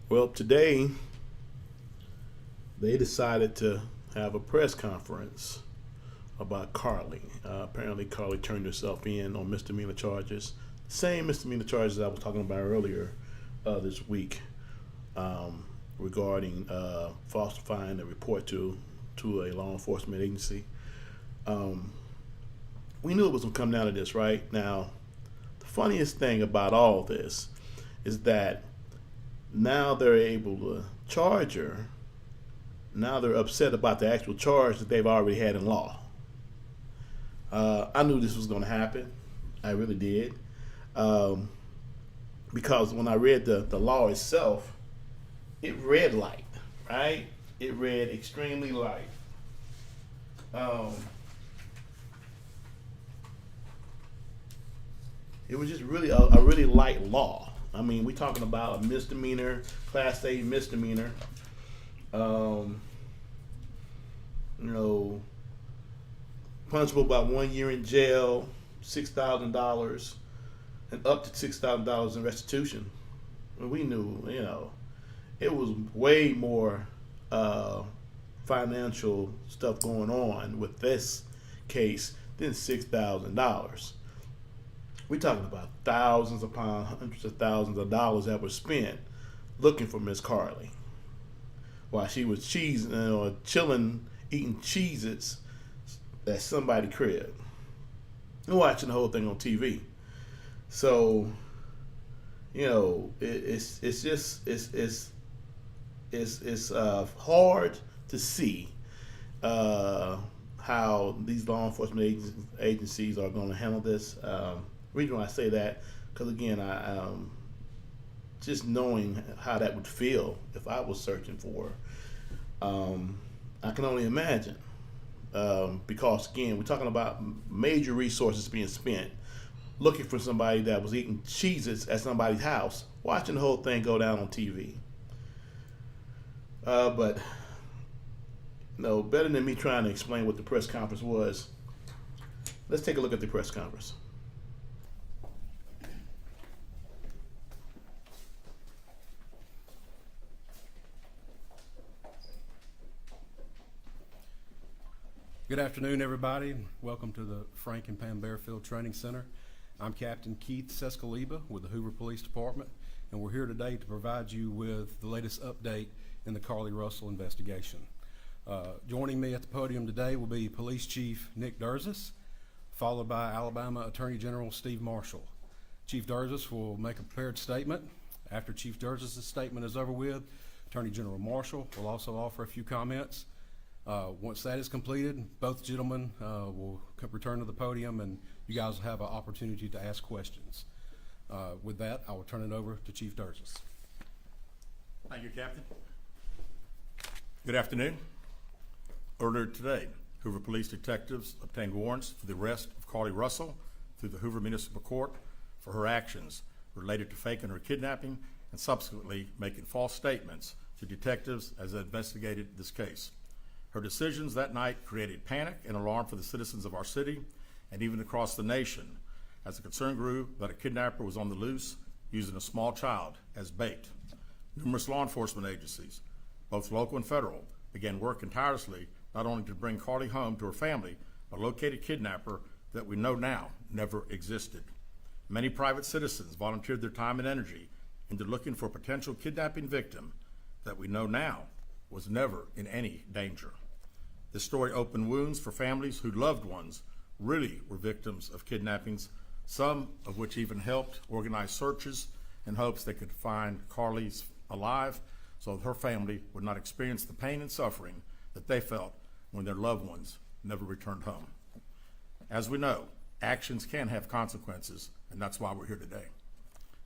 Well, today they decided to have a press conference about Carlee. Apparently, Carlee turned herself in on misdemeanor charges, same misdemeanor charges I was talking about earlier this week regarding falsifying a report to a law enforcement agency. We knew it was going to come down to this, right? Now, the funniest thing about all this is that now they're able to charge her. Now they're upset about the actual charge that they've already had in law. I knew this was going to happen. I really did. Because when I read the law itself, it read light, right? It read extremely light. It was just really a really light law. I mean, we're talking about a misdemeanor, Class A misdemeanor. Punishable by 1 year in jail, $6,000, and up to $6,000 in restitution. And we knew, it was way more financial stuff going on with this case than $6,000. We're talking about thousands upon hundreds of thousands of dollars that were spent looking for Miss Carlee while she was chilling, eating Cheez-Its at somebody's crib and watching the whole thing on TV. So, it's hard to see how these law enforcement agencies are going to handle this. Reason why I say that, because again, I just knowing how that would feel if I was searching for her, I can only imagine. Because again, we're talking about major resources being spent looking for somebody that was eating Cheez-Its at somebody's house, watching the whole thing go down on TV. But better than me trying to explain what the press conference was, let's take a look at the press conference. Good afternoon, everybody. Welcome to the Frank and Pam Bearfield Training Center. I'm Captain Keith Sescaliba with the Hoover Police Department, and we're here today to provide you with the latest update in the Carlee Russell investigation. Joining me at the podium today will be Police Chief Nick Durzis, followed by Alabama Attorney General Steve Marshall. Chief Durzis will make a prepared statement. After Chief Durzis' statement is over with, Attorney General Marshall will also offer a few comments. Once that is completed, both gentlemen will return to the podium and you guys will have an opportunity to ask questions. With that, I will turn it over to Chief Durzis. Thank you, Captain. Good afternoon. Earlier today, Hoover Police detectives obtained warrants for the arrest of Carlee Russell through the Hoover Municipal Court for her actions related to faking her kidnapping and subsequently making false statements to detectives as they investigated this case. Her decisions that night created panic and alarm for the citizens of our city and even across the nation as the concern grew that a kidnapper was on the loose using a small child as bait. Numerous law enforcement agencies, both local and federal, began working tirelessly not only to bring Carlee home to her family, but locate a kidnapper that we know now never existed. Many private citizens volunteered their time and energy into looking for a potential kidnapping victim that we know now was never in any danger. This story opened wounds for families whose loved ones really were victims of kidnappings, some of which even helped organize searches in hopes they could find Carlee alive so that her family would not experience the pain and suffering that they felt when their loved ones never returned home. As we know, actions can have consequences, and that's why we're here today.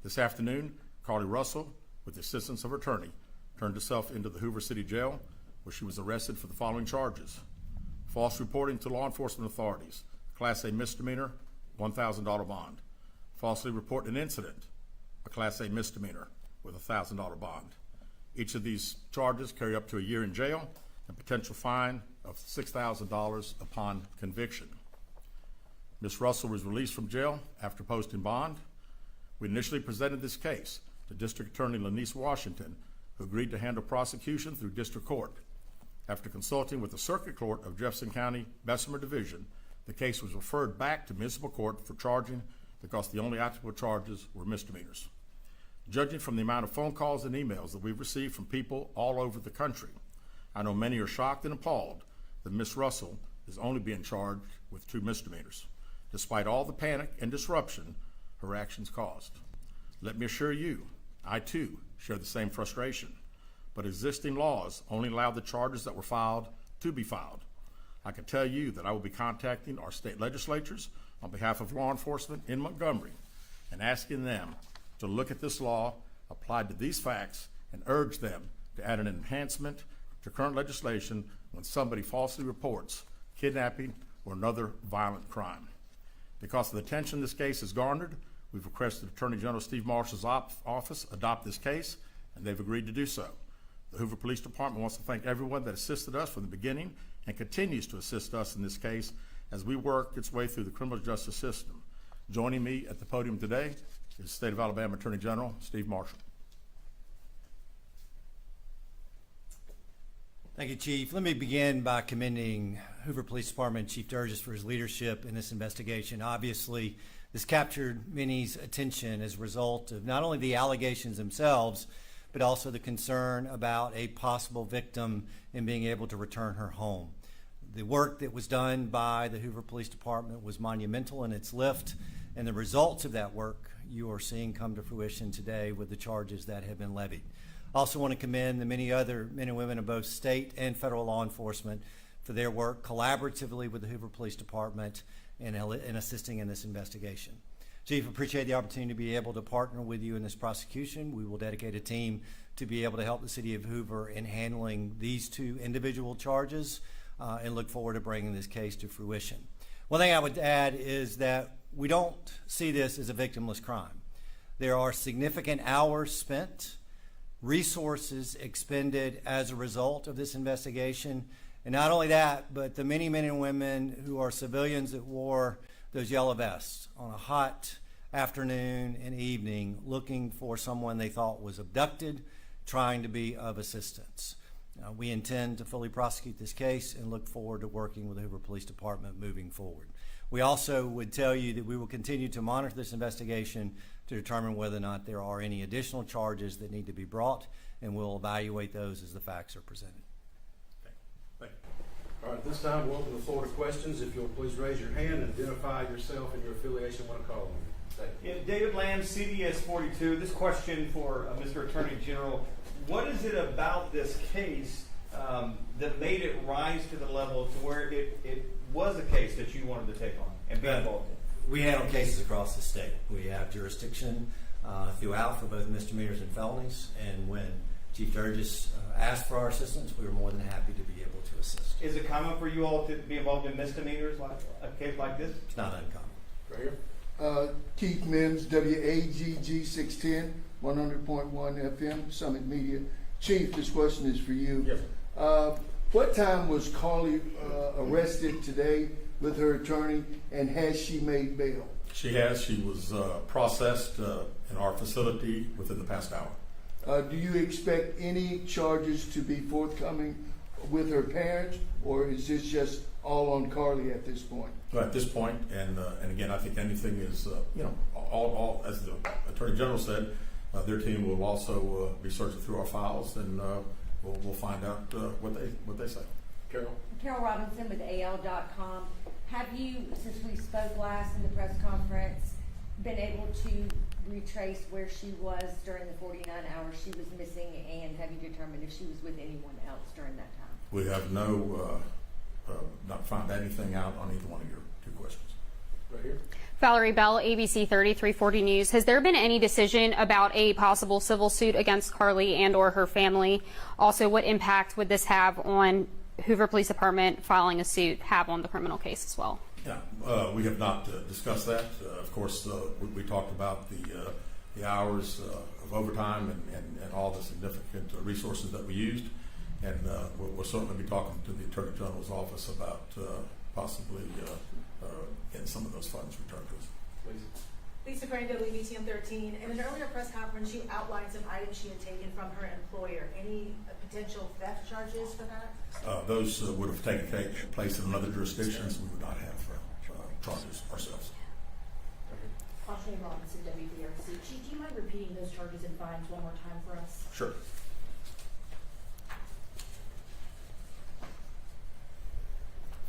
This afternoon, Carlee Russell, with the assistance of her attorney, turned herself into the Hoover City Jail, where she was arrested for the following charges: false reporting to law enforcement authorities, Class A misdemeanor, $1,000 bond; falsely reporting an incident, a Class A misdemeanor with a $1,000 bond. Each of these charges carry up to a year in jail and potential fine of $6,000 upon conviction. Ms. Russell was released from jail after posting bond. We initially presented this case to District Attorney Lanice Washington, who agreed to handle prosecution through district court. After consulting with the Circuit Court of Jefferson County, Bessemer Division, the case was referred back to municipal court for charging because the only applicable charges were misdemeanors. Judging from the amount of phone calls and emails that we've received from people all over the country, I know many are shocked and appalled that Ms. Russell is only being charged with 2 misdemeanors, despite all the panic and disruption her actions caused. Let me assure you, I too share the same frustration, but existing laws only allow the charges that were filed to be filed. I can tell you that I will be contacting our state legislatures on behalf of law enforcement in Montgomery and asking them to look at this law applied to these facts and urge them to add an enhancement to current legislation when somebody falsely reports kidnapping or another violent crime. Because of the attention this case has garnered, we've requested Attorney General Steve Marshall's office adopt this case, and they've agreed to do so. The Hoover Police Department wants to thank everyone that assisted us from the beginning and continues to assist us in this case as we work its way through the criminal justice system. Joining me at the podium today is State of Alabama Attorney General Steve Marshall. Thank you, Chief. Let me begin by commending Hoover Police Department Chief Durgis for his leadership in this investigation. Obviously, this captured many's attention as a result of not only the allegations themselves, but also the concern about a possible victim and being able to return her home. The work that was done by the Hoover Police Department was monumental in its lift, and the results of that work you are seeing come to fruition today with the charges that have been levied. I also want to commend the many other men and women of both state and federal law enforcement for their work collaboratively with the Hoover Police Department in assisting in this investigation. Chief, appreciate the opportunity to be able to partner with you in this prosecution. We will dedicate a team to be able to help the city of Hoover in handling these 2 individual charges and look forward to bringing this case to fruition. One thing I would add is that we don't see this as a victimless crime. There are significant hours spent, resources expended as a result of this investigation, and not only that, but the many men and women who are civilians that wore those yellow vests on a hot afternoon and evening looking for someone they thought was abducted, trying to be of assistance. We intend to fully prosecute this case and look forward to working with the Hoover Police Department moving forward. We also would tell you that we will continue to monitor this investigation to determine whether or not there are any additional charges that need to be brought, and we'll evaluate those as the facts are presented. Thank you. All right, this time we'll open the floor to questions. If you'll please raise your hand and identify yourself and your affiliation when I call on you. Yeah, David Lamb, CBS 42. This question for Mr. Attorney General. What is it about this case that made it rise to the level to where it was a case that you wanted to take on and be involved in? We handle cases across the state. We have jurisdiction throughout for both misdemeanors and felonies, and when Chief Durgis asked for our assistance, we were more than happy to be able to assist. Is it common for you all to be involved in misdemeanors like a case like this? It's not uncommon. Right here. Keith Mims, WAGG 610, 100.1 FM, Summit Media. Chief, this question is for you. Yes. What time was Carlee arrested today with her attorney, and has she made bail? She has. She was processed in our facility within the past hour. Do you expect any charges to be forthcoming with her parents, or is this just all on Carlee at this point? At this point, and again, I think anything is, all as the Attorney General said, their team will also be searching through our files, and we'll find out what they say. Carol. Carol Robinson with AL.com. Have you, since we spoke last in the press conference, been able to retrace where she was during the 49 hours she was missing, and have you determined if she was with anyone else during that time? We have not found anything out on either one of your 2 questions. Right here. Valerie Bell, ABC 3340 News. Has there been any decision about a possible civil suit against Carlee and or her family? Also, what impact would this have on Hoover Police Department filing a suit have on the criminal case as well? Yeah, we have not discussed that. Of course, we talked about the hours of overtime and all the significant resources that we used, and we'll certainly be talking to the Attorney General's office about possibly getting some of those funds returned to us. Please. Lisa Grande, WBTM 13. In an earlier press conference, you outlined some items she had taken from her employer. Any potential theft charges for that? Those would have taken place in another jurisdiction, so we would not have charges ourselves. Ashley Robinson, WBRC. Chief, do you mind repeating those charges and fines one more time for us? Sure.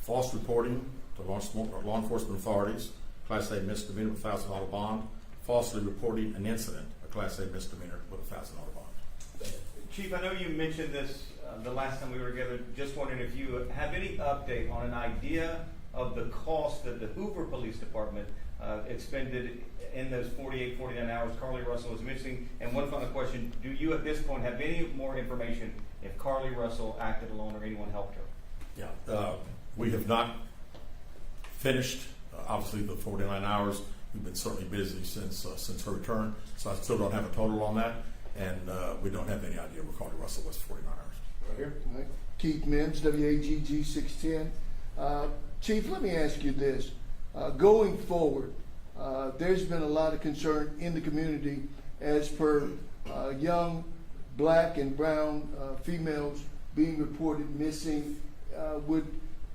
False reporting to law enforcement authorities, Class A misdemeanor with $1,000 bond. Falsely reporting an incident, a Class A misdemeanor with a $1,000 bond. Chief, I know you mentioned this the last time we were together. Just wondering if you have any update on an idea of the cost that the Hoover Police Department expended in those 48, 49 hours Carlee Russell was missing. And one final question, do you at this point have any more information if Carlee Russell acted alone or anyone helped her? Yeah, we have not finished, obviously, the 49 hours. We've been certainly busy since her return, so I still don't have a total on that, and we don't have any idea where Carlee Russell was 49 hours. Right here. All right. Keith Mims, WAGG 610. Chief, let me ask you this. Going forward, there's been a lot of concern in the community as per young black and brown females being reported missing. Would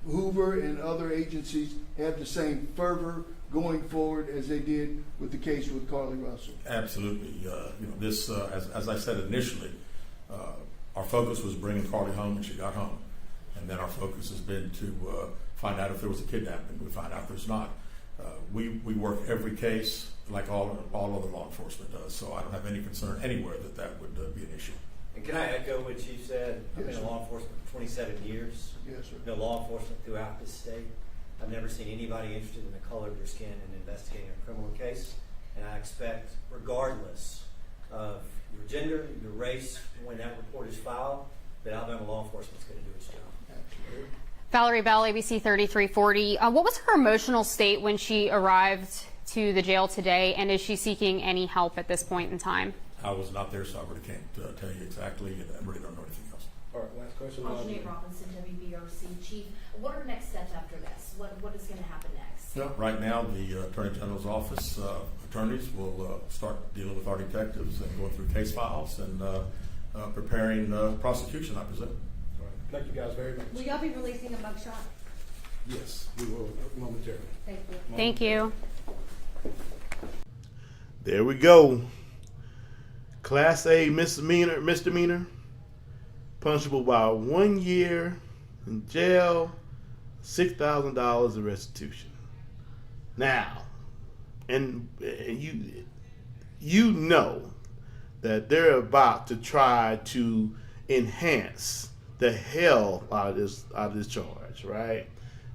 Hoover and other agencies have the same fervor going forward as they did with the case with Carlee Russell? Absolutely. This, as I said initially, our focus was bringing Carlee home when she got home, and then our focus has been to find out if there was a kidnapping. We find out there's not. We work every case like all other law enforcement does, so I don't have any concern anywhere that would be an issue. And can I echo what Chief said? I've been Yes, in sir. law enforcement for 27 years. Yes, sir. No law enforcement throughout this state. I've never seen anybody interested in the color of their skin in investigating a criminal case. And I expect, regardless of your gender, your race, when that report is filed, that Alabama law enforcement is going to do its job. Absolutely. Valerie Bell, ABC 3340. What was her emotional state when she arrived to the jail today, and is she seeking any help at this point in time? I was not there, so I really can't tell you exactly, and I really don't know anything else. All right, last question. Ashley Robinson, WBRC. Chief, what are next steps after this? What is going to happen next? Yeah, right now, the Attorney General's office attorneys will start dealing with our detectives and going through case files and preparing prosecution, I presume. All right. Thank you guys very much. Will y'all be releasing a mugshot? Yes, we will momentarily. Thank you. Thank you. There we go. Class A misdemeanor, punishable by 1 year in jail, $6,000 in restitution. Now, and you know that they're about to try to enhance the hell out of this charge, right?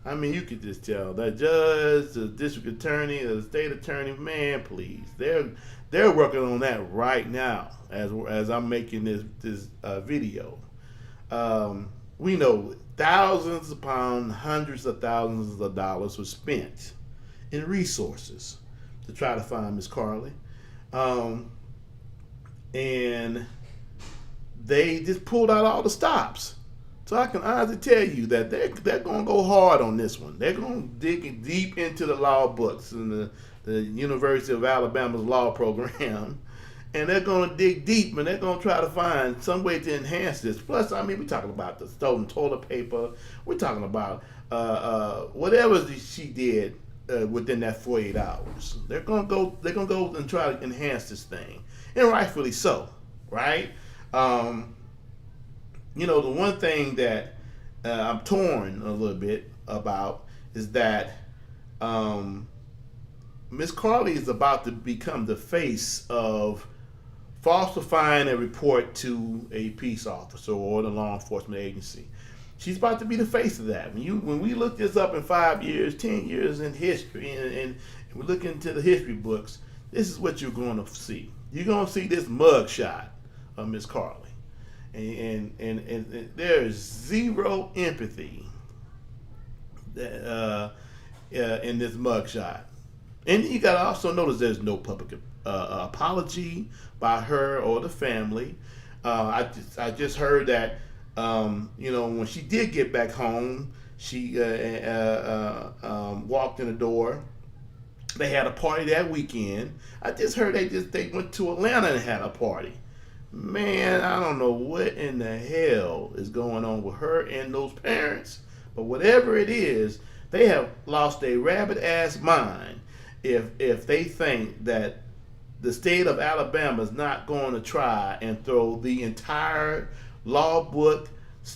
I mean, you could just tell that judge, the district attorney, the state attorney, man, please, they're working on that right now as I'm making this video. We know thousands upon hundreds of thousands of dollars were spent in resources to try to find Miss Carlee, and they just pulled out all the stops. So I can honestly tell you that they're going to go hard on this one. They're going to dig deep into the law books and the University of Alabama's law program, and they're going to dig deep, and they're going to try to find some way to enhance this. Plus, I mean, we're talking about the stolen toilet paper. We're talking about whatever she did within that 48 hours. They're going to go and try to enhance this thing, and rightfully so, right? You know, the one thing that I'm torn a little bit about is that Miss Carlee is about to become the face of falsifying a report to a peace officer or the law enforcement agency. She's about to be the face of that. When we look this up in 5 years, 10 years in history, and we look into the history books, this is what you're going to see. You're going to see this mug shot of Miss Carlee. And there's zero empathy in this mugshot. And you got to also notice there's no public apology by her or the family. I just heard that when she did get back home, she walked in the door They had a party that weekend. I just heard they went to Atlanta and had a party. Man, I don't know what in the hell is going on with her and those parents, but whatever it is, they have lost their rabbit ass mind if they think that the state of Alabama is not going to try and throw the entire law book,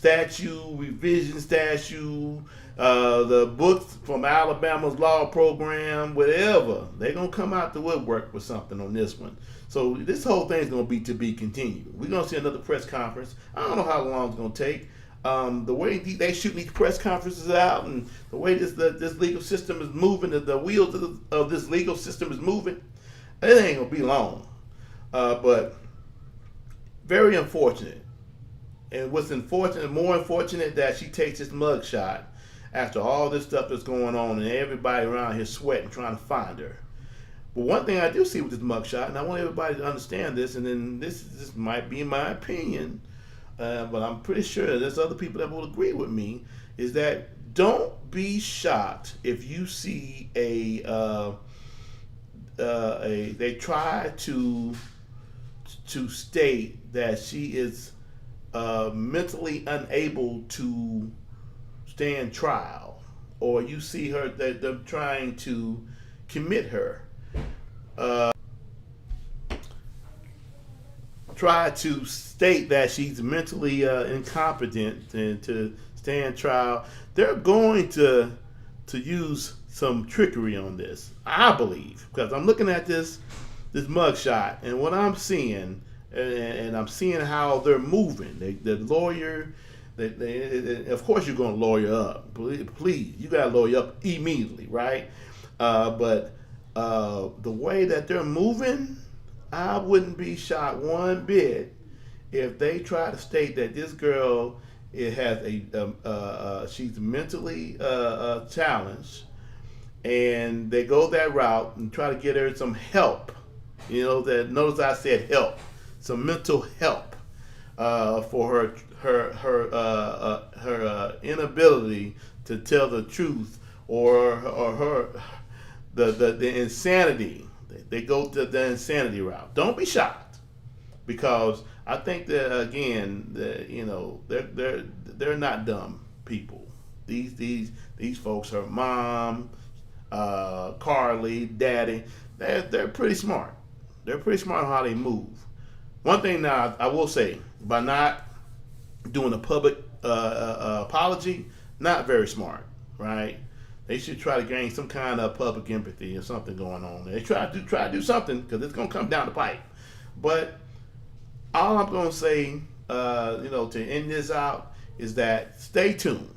revision statute, the books from Alabama's law program, whatever. They're going to come out the woodwork with something on this one. So this whole thing is going to be continued. We're going to see another press conference. I don't know how long it's going to take. The way they shoot these press conferences out, and the way this legal system is moving, the wheels of this legal system is moving, it ain't going to be long. But very unfortunate. And what's more unfortunate that she takes this mugshot after all this stuff that's going on and everybody around here sweating trying to find her. But one thing I do see with this mugshot, and I want everybody to understand this, and then this might be my opinion, but I'm pretty sure there's other people that will agree with me, is that don't be shocked if you see they try to state that she is mentally unable to stand trial, or you see her that they're trying to commit her. Try to state that she's mentally incompetent and to stand trial. They're going to use some trickery on this, I believe, because I'm looking at this mugshot, and what I'm seeing, and I'm seeing how they're moving. The lawyer, of course you're going to lawyer up. Please, you got to lawyer up immediately, right? But the way that they're moving, I wouldn't be shocked one bit if they try to state that this girl she's mentally challenged, and they go that route and try to get her some help. Notice I said help, some mental help for her inability to tell the truth or the insanity. They go to the insanity route. Don't be shocked, because I think that again, they're not dumb people. These folks, her mom, Carlee, daddy, they're pretty smart. They're pretty smart on how they move. One thing now I will say, by not doing a public apology, not very smart, right? They should try to gain some kind of public empathy or something going on. They try to do something, because it's going to come down the pipe. But all I'm going to say, to end this out, is that stay tuned.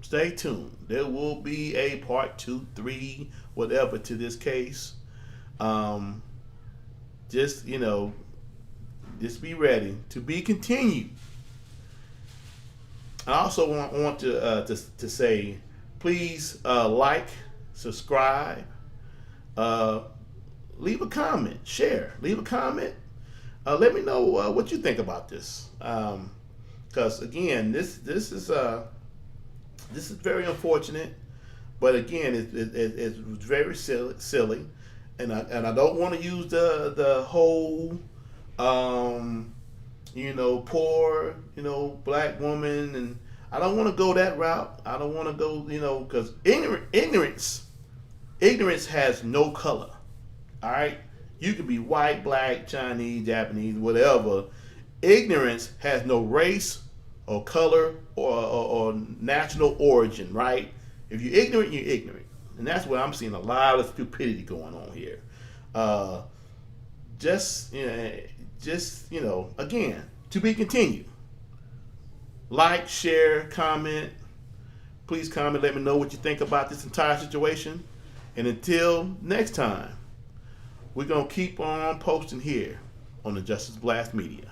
Stay tuned. There will be a part 2, 3, whatever to this case. Just be ready to be continued. I also want to say, please like, subscribe, leave a comment, share, leave a comment. Let me know what you think about this, because again, this is very unfortunate, but again, it's very silly, and I don't want to use the whole poor black woman, and I don't want to go that route. I don't want to go, because ignorance has no color. All right, you could be white, black, Chinese, Japanese, whatever. Ignorance has no race or color or national origin, right? If you're ignorant, you're ignorant, and that's where I'm seeing a lot of stupidity going on here. Again, to be continued. Like, share, comment. Please comment. Let me know what you think about this entire situation. And until next time, we're going to keep on posting here on the Justice Blast Media.